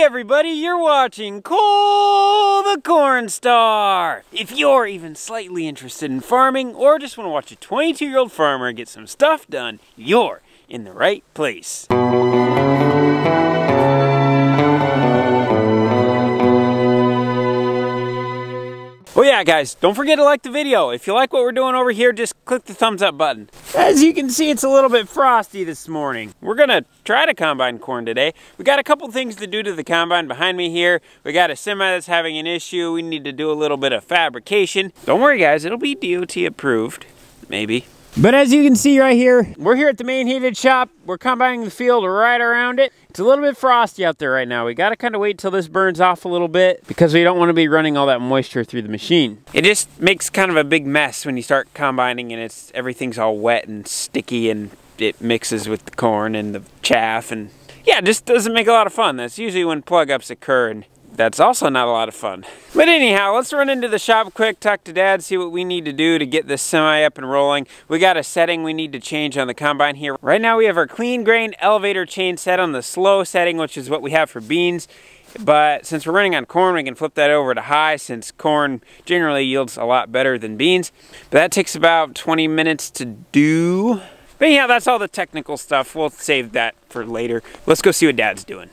everybody, you're watching Cole the Cornstar. If you're even slightly interested in farming or just want to watch a 22-year-old farmer get some stuff done, you're in the right place. Oh yeah guys, don't forget to like the video. If you like what we're doing over here, just click the thumbs up button. As you can see, it's a little bit frosty this morning. We're gonna try to combine corn today. We got a couple things to do to the combine behind me here. We got a semi that's having an issue. We need to do a little bit of fabrication. Don't worry guys, it'll be DOT approved, maybe. But as you can see right here, we're here at the main heated shop. We're combining the field right around it. It's a little bit frosty out there right now. We gotta kind of wait till this burns off a little bit because we don't want to be running all that moisture through the machine. It just makes kind of a big mess when you start combining and everything's all wet and sticky and it mixes with the corn and the chaff, and yeah, it just doesn't make a lot of fun. That's usually when plug ups occur, and that's also not a lot of fun. But anyhow, let's run into the shop quick, talk to Dad, see what we need to do to get this semi up and rolling. We got a setting we need to change on the combine here. Right now we have our clean grain elevator chain set on the slow setting, which is what we have for beans. But since we're running on corn, we can flip that over to high, since corn generally yields a lot better than beans. But that takes about 20 minutes to do. But anyhow, that's all the technical stuff. We'll save that for later. Let's go see what Dad's doing.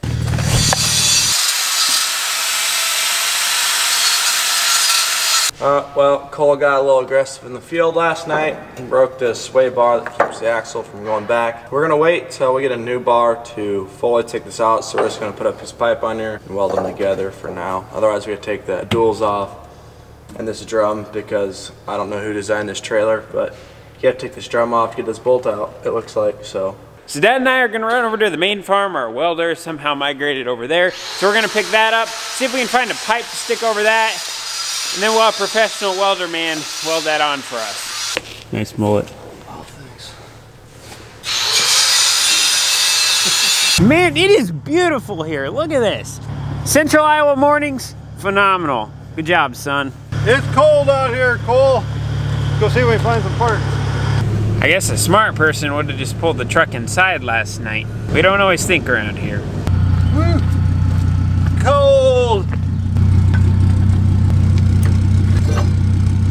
Well, Cole got a little aggressive in the field last night and broke the sway bar that keeps the axle from going back. We're gonna wait till we get a new bar to fully take this out, so we're just gonna put up his pipe on here and weld them together for now. Otherwise, we gotta take the duals off and this drum, because I don't know who designed this trailer, but you have to take this drum off to get this bolt out, it looks like, so. So Dad and I are gonna run over to the main farm. Our welder somehow migrated over there, so we're gonna pick that up, see if we can find a pipe to stick over that. And then we'll have a professional welder man weld that on for us. Nice mullet. Oh, thanks. Man, it is beautiful here. Look at this. Central Iowa mornings, phenomenal. Good job, son. It's cold out here, Cole. Let's go see if we can find some parts. I guess a smart person would have just pulled the truck inside last night. We don't always think around here. Woo. Cold.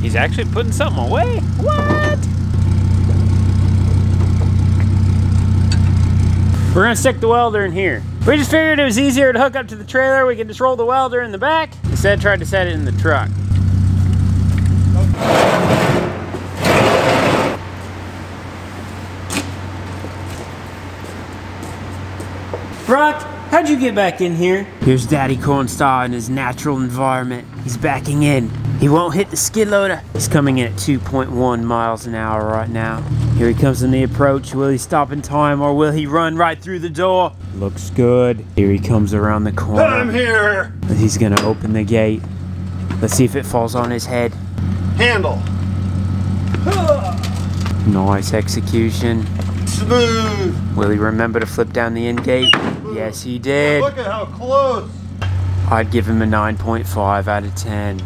He's actually putting something away. What? We're gonna stick the welder in here. We just figured it was easier to hook up to the trailer. We can just roll the welder in the back instead of trying to set it in the truck. Brock, how'd you get back in here? Here's Daddy Cornstar in his natural environment. He's backing in. He won't hit the skid loader. He's coming in at 2.1 miles an hour right now. Here he comes in the approach. Will he stop in time or will he run right through the door? Looks good. Here he comes around the corner. I'm here. He's gonna open the gate. Let's see if it falls on his head. Handle. Nice execution. Smooth. Will he remember to flip down the end gate? Yes, he did. Look at how close. I'd give him a 9.5 out of 10.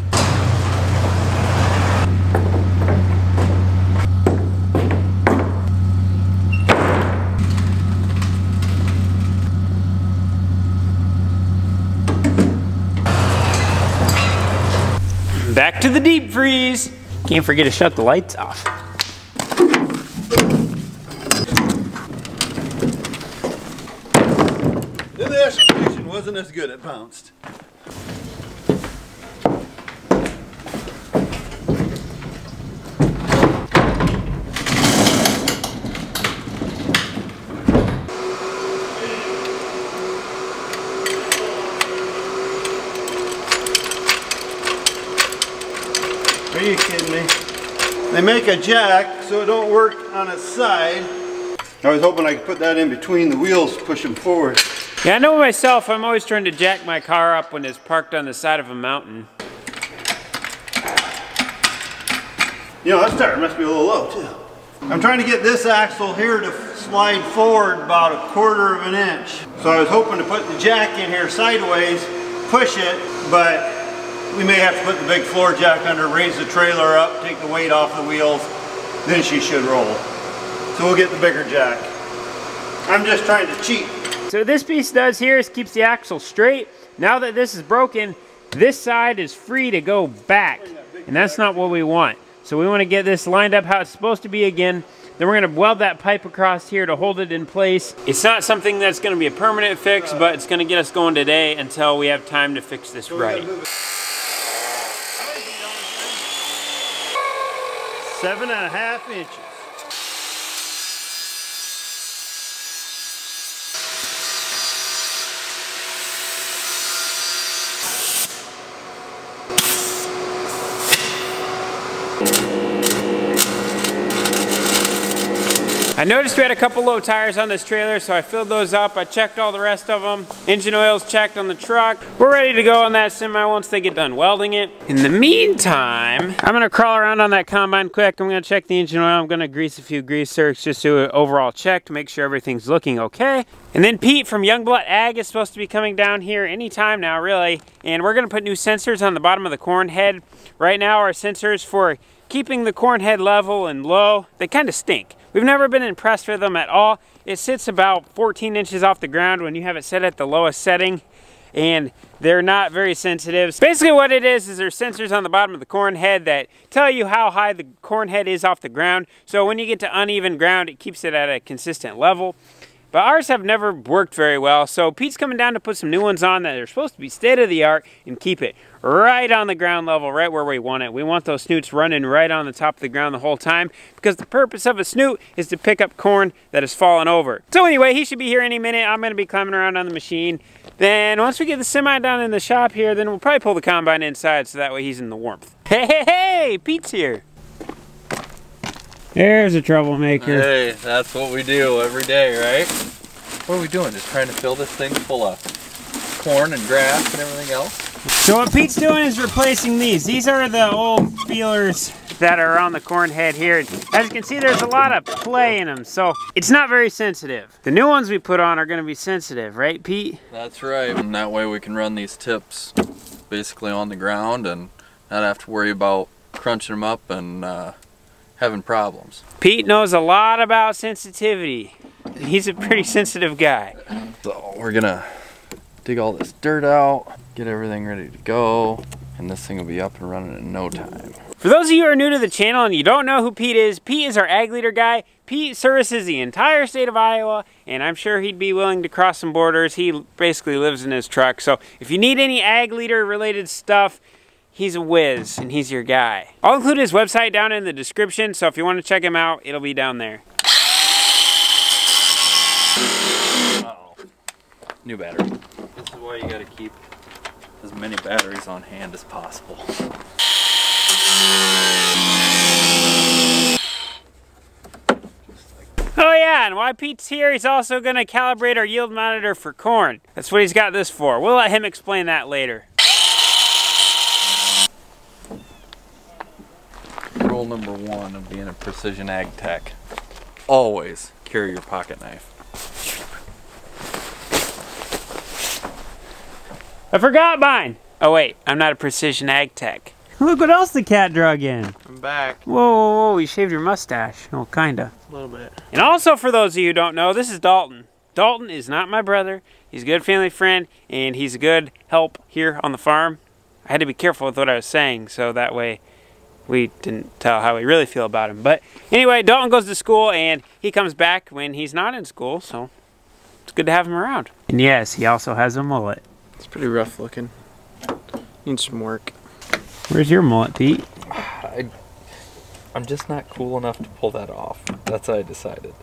Back to the deep freeze. Can't forget to shut the lights off. The execution wasn't as good, it bounced. Are you kidding me? They make a jack so it don't work on its side. I was hoping I could put that in between the wheels, push them forward. Yeah, I know myself, I'm always trying to jack my car up when it's parked on the side of a mountain. You know, that tire must be a little low too. I'm trying to get this axle here to slide forward about 1/4 of an inch. So I was hoping to put the jack in here sideways, push it, but we may have to put the big floor jack under, raise the trailer up, take the weight off the wheels, then she should roll. So we'll get the bigger jack. I'm just trying to cheat. So this piece does here is keeps the axle straight. Now that this is broken, this side is free to go back, and that's not what we want. So we want to get this lined up how it's supposed to be again. Then we're going to weld that pipe across here to hold it in place. It's not something that's going to be a permanent fix, but it's going to get us going today until we have time to fix this right. 7.5 inches. I noticed we had a couple low tires on this trailer, so I filled those up. I checked all the rest of them. Engine oil's checked on the truck. We're ready to go on that semi once they get done welding it. In the meantime, I'm gonna crawl around on that combine quick. I'm gonna check the engine oil. I'm gonna grease a few grease zerks, just do an overall check to make sure everything's looking okay. And then Pete from Youngblut Ag is supposed to be coming down here anytime now, really. And we're gonna put new sensors on the bottom of the corn head. Right now, our sensors for keeping the corn head level and low, they kind of stink. We've never been impressed with them at all. It sits about 14 inches off the ground when you have it set at the lowest setting, and they're not very sensitive. Basically what it is there's sensors on the bottom of the corn head that tell you how high the corn head is off the ground. So when you get to uneven ground, it keeps it at a consistent level. But ours have never worked very well, so Pete's coming down to put some new ones on that are supposed to be state-of-the-art and keep it right on the ground level, right where we want it. We want those snoots running right on the top of the ground the whole time, because the purpose of a snoot is to pick up corn that has fallen over. So anyway, he should be here any minute. I'm going to be climbing around on the machine. Then once we get the semi down in the shop here, then we'll probably pull the combine inside so that way he's in the warmth. Hey, Pete's here. There's a troublemaker. Hey, that's what we do every day, right? What are we doing? Just trying to fill this thing full of corn and grass and everything else? So what Pete's doing is replacing these. These are the old feelers that are on the corn head here. As you can see, there's a lot of play in them, so it's not very sensitive. The new ones we put on are going to be sensitive, right, Pete? That's right. And that way we can run these tips basically on the ground and not have to worry about crunching them up and having problems. Pete knows a lot about sensitivity. He's a pretty sensitive guy. So we're gonna dig all this dirt out, get everything ready to go, and this thing will be up and running in no time. For those of you who are new to the channel and you don't know who Pete is our ag leader guy. Pete services the entire state of Iowa, and I'm sure he'd be willing to cross some borders. He basically lives in his truck. So if you need any ag leader related stuff, he's a whiz, and he's your guy. I'll include his website down in the description, so if you want to check him out, it'll be down there. Uh-oh. New battery. This is why you gotta keep as many batteries on hand as possible. Oh yeah, and while Pete's here, he's also gonna calibrate our yield monitor for corn. That's what he's got this for. We'll let him explain that later. Rule number 1 of being a precision ag tech: always carry your pocket knife. I forgot mine! Oh wait, I'm not a precision ag tech. Look what else the cat drug in. I'm back. Whoa, whoa, whoa, you shaved your mustache. Oh, kinda. A little bit. And also for those of you who don't know, this is Dalton. Dalton is not my brother. He's a good family friend, and he's a good help here on the farm. I had to be careful with what I was saying, so that way we didn't tell how we really feel about him. But anyway, Dalton goes to school, and he comes back when he's not in school, so it's good to have him around. And yes, he also has a mullet. It's pretty rough looking. Needs some work. Where's your mullet, Pete? I'm just not cool enough to pull that off. That's what I decided.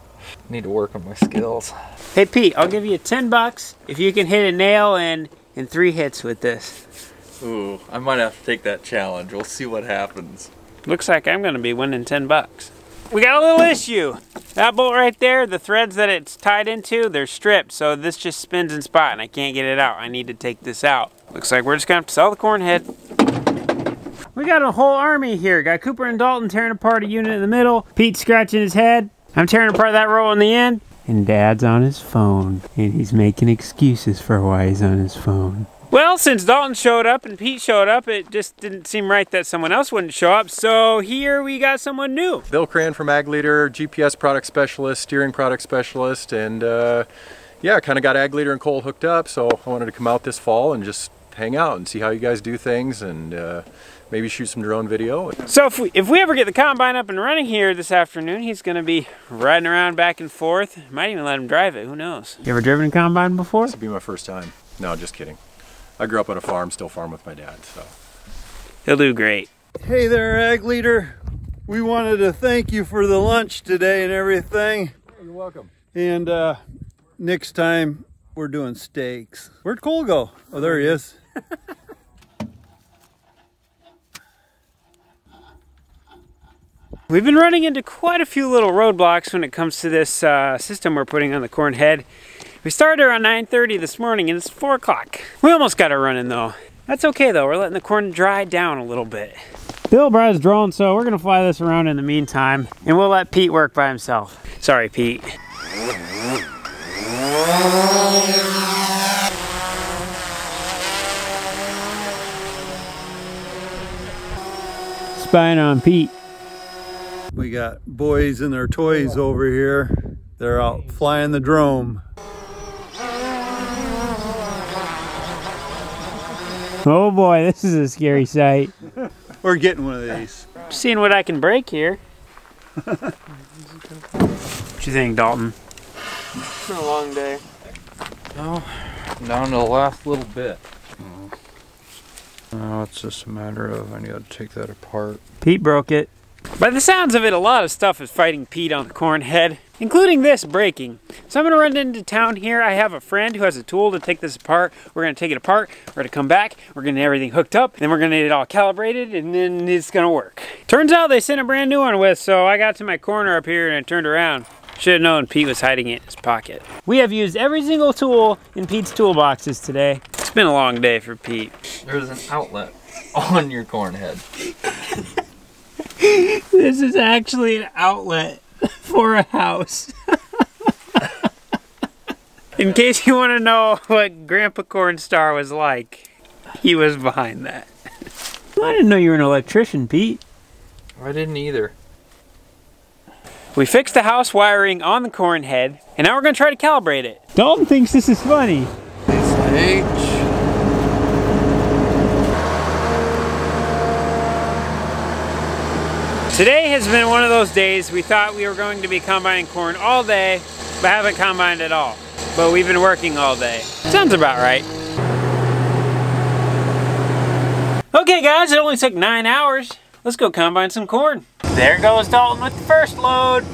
Need to work on my skills. Hey Pete, I'll give you 10 bucks if you can hit a nail in 3 hits with this. Ooh, I might have to take that challenge. We'll see what happens. Looks like I'm gonna be winning 10 bucks. We got a little issue. That bolt right there, the threads that it's tied into, they're stripped, so this just spins in spot and I can't get it out. I need to take this out. Looks like we're just gonna have to sell the corn head. We got a whole army here. Got Cooper and Dalton tearing apart a unit in the middle. Pete scratching his head. I'm tearing apart that row in the end. And Dad's on his phone. And he's making excuses for why he's on his phone. Well, since Dalton showed up and Pete showed up, it just didn't seem right that someone else wouldn't show up. So here we got someone new. Bill Cran from AgLeader, GPS product specialist, steering product specialist, and yeah, kind of got AgLeader and Cole hooked up, so I wanted to come out this fall and just hang out and see how you guys do things, and maybe shoot some drone video. So if we ever get the combine up and running here this afternoon, he's going to be riding around back and forth. Might even let him drive it, who knows. You ever driven a combine before? This will be my first time. No, just kidding. I grew up on a farm, still farm with my dad, so. He'll do great. Hey there, AgLeader. We wanted to thank you for the lunch today and everything. You're welcome. And next time we're doing steaks. Where'd Cole go? Oh, there he is. We've been running into quite a few little roadblocks when it comes to this system we're putting on the corn head. We started around 9:30 this morning and it's 4 o'clock. We almost got it running though. That's okay though, we're letting the corn dry down a little bit. Bill brought his drone, so we're gonna fly this around in the meantime, and we'll let Pete work by himself. Sorry, Pete. Spying on Pete. We got boys and their toys over here. They're out flying the drone. Oh boy, this is a scary sight. We're getting one of these. Seeing what I can break here. What you think, Dalton? It's been a long day. Oh, down to the last little bit. Oh, it's just a matter of I need to take that apart. Pete broke it. By the sounds of it, a lot of stuff is fighting Pete on the corn head, including this breaking. So I'm gonna run into town here. I have a friend who has a tool to take this apart. We're gonna take it apart, we're gonna come back, we're gonna get everything hooked up, then we're gonna get it all calibrated, and then it's gonna work. Turns out they sent a brand new one with, so I got to my corner up here and I turned around. Should have known Pete was hiding it in his pocket. We have used every single tool in Pete's toolboxes today. It's been a long day for Pete. There's an outlet on your corn head. This is actually an outlet for a house. In case you want to know what Grandpa Cornstar was like, he was behind that. I didn't know you were an electrician, Pete. I didn't either. We fixed the house wiring on the corn head, and now we're going to try to calibrate it. Dalton thinks this is funny. H. Today has been one of those days we thought we were going to be combining corn all day, but haven't combined at all. But we've been working all day. Sounds about right. Okay guys, it only took 9 hours. Let's go combine some corn. There goes Dalton with the first load.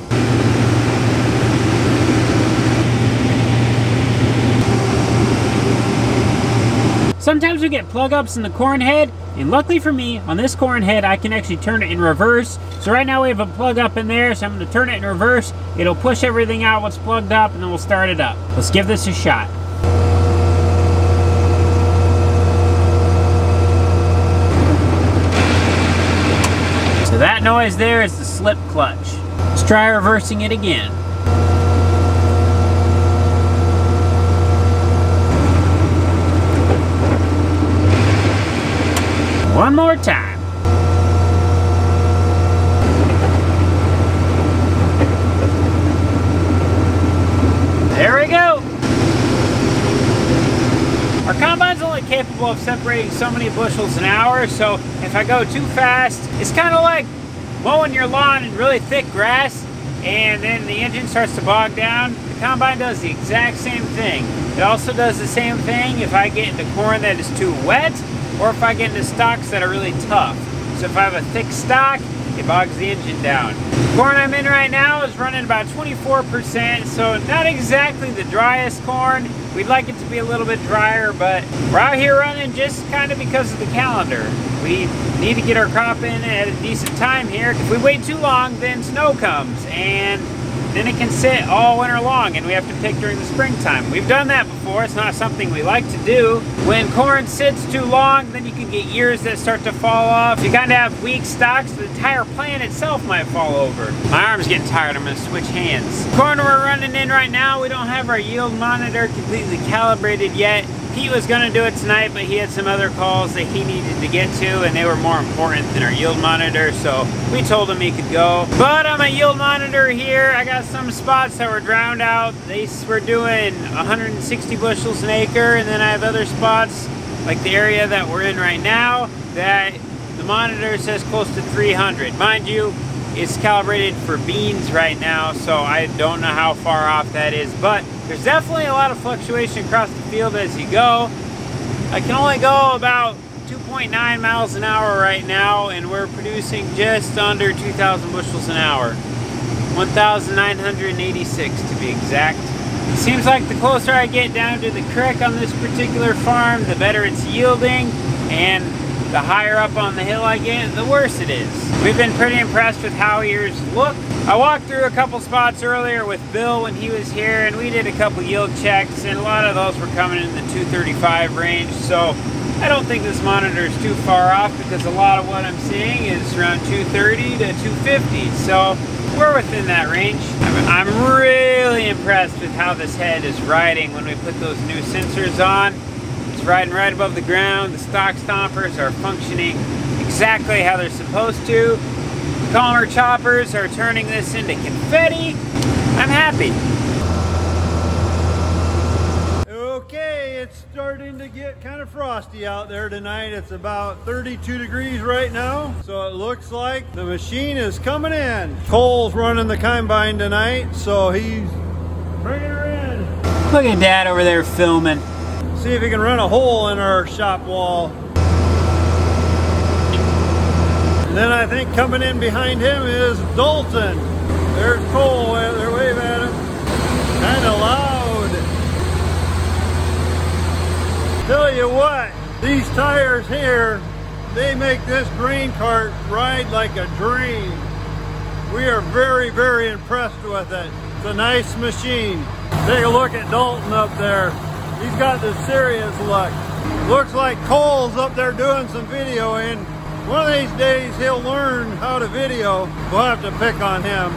Sometimes we get plug ups in the corn head, and luckily for me, on this corn head, I can actually turn it in reverse. So right now we have a plug up in there, so I'm gonna turn it in reverse. It'll push everything out what's plugged up, and then we'll start it up. Let's give this a shot. So that noise there is the slip clutch. Let's try reversing it again. One more time. There we go. Our combine's only capable of separating so many bushels an hour, so if I go too fast, it's kind of like mowing your lawn in really thick grass and then the engine starts to bog down. The combine does the exact same thing. It also does the same thing if I get into corn that is too wet, or if I get into stalks that are really tough. So if I have a thick stalk, it bogs the engine down. The corn I'm in right now is running about 24%, so not exactly the driest corn. We'd like it to be a little bit drier, but we're out here running just kind of because of the calendar. We need to get our crop in at a decent time here. If we wait too long, then snow comes, and then it can sit all winter long, and we have to pick during the springtime. We've done that before. It's not something we like to do. When corn sits too long, then you can get ears that start to fall off. You kind of have weak stalks, the entire plant itself might fall over. My arm's getting tired. I'm going to switch hands. Corn we're running in right now, we don't have our yield monitor completely calibrated yet. Pete was gonna do it tonight, but he had some other calls that he needed to get to, and they were more important than our yield monitor, so we told him he could go. But on my yield monitor here, I got some spots that were drowned out. They were doing 160 bushels an acre, and then I have other spots, like the area that we're in right now, that the monitor says close to 300. Mind you, it's calibrated for beans right now, so I don't know how far off that is, but there's definitely a lot of fluctuation across the field as you go. I can only go about 2.9 miles an hour right now, and we're producing just under 2,000 bushels an hour. 1,986 to be exact. It seems like the closer I get down to the creek on this particular farm, the better it's yielding, and the higher up on the hill I get, the worse it is. We've been pretty impressed with how ears look. I walked through a couple spots earlier with Bill when he was here, and we did a couple yield checks, and a lot of those were coming in the 235 range, so I don't think this monitor is too far off, because a lot of what I'm seeing is around 230 to 250, so we're within that range. I'm really impressed with how this head is riding when we put those new sensors on. It's riding right above the ground. The stock stompers are functioning exactly how they're supposed to. The columnar choppers are turning this into confetti. I'm happy. Okay, it's starting to get kind of frosty out there tonight. It's about 32 degrees right now, so it looks like the machine is coming in. Cole's running the combine tonight, so he's bringing her in. Look at Dad over there filming. See if he can run a hole in our shop wall. And then I think coming in behind him is Dalton. There's Cole, they're waving at him. Kind of loud. Tell you what, these tires here, they make this grain cart ride like a dream. We are very, very impressed with it. It's a nice machine. Take a look at Dalton up there. He's got the serious look. Looks like Cole's up there doing some videoing. One of these days he'll learn how to video. We'll have to pick on him.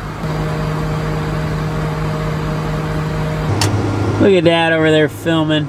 Look at Dad over there filming.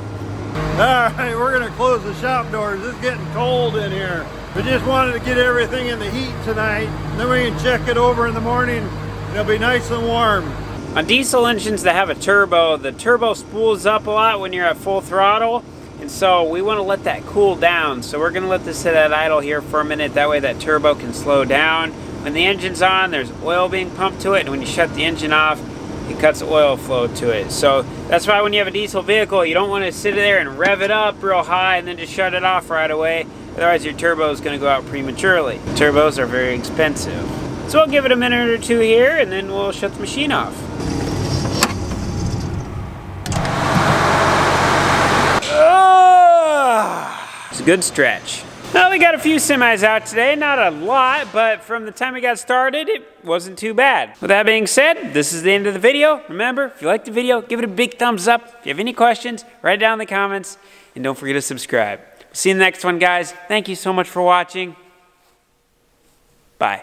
All right, we're gonna close the shop doors. It's getting cold in here. We just wanted to get everything in the heat tonight. Then we can check it over in the morning. It'll be nice and warm. On diesel engines that have a turbo, the turbo spools up a lot when you're at full throttle, and so we want to let that cool down. So we're going to let this sit at idle here for a minute, that way that turbo can slow down. When the engine's on, there's oil being pumped to it, and when you shut the engine off, it cuts oil flow to it. So that's why when you have a diesel vehicle, you don't want to sit there and rev it up real high and then just shut it off right away. Otherwise your turbo is going to go out prematurely. Turbos are very expensive. So we'll give it a minute or two here, and then we'll shut the machine off. It's a good stretch. Well, we got a few semis out today, not a lot, but from the time we got started, it wasn't too bad. With that being said, this is the end of the video. Remember, if you liked the video, give it a big thumbs up. If you have any questions, write it down in the comments, and don't forget to subscribe. See you in the next one, guys. Thank you so much for watching. Bye.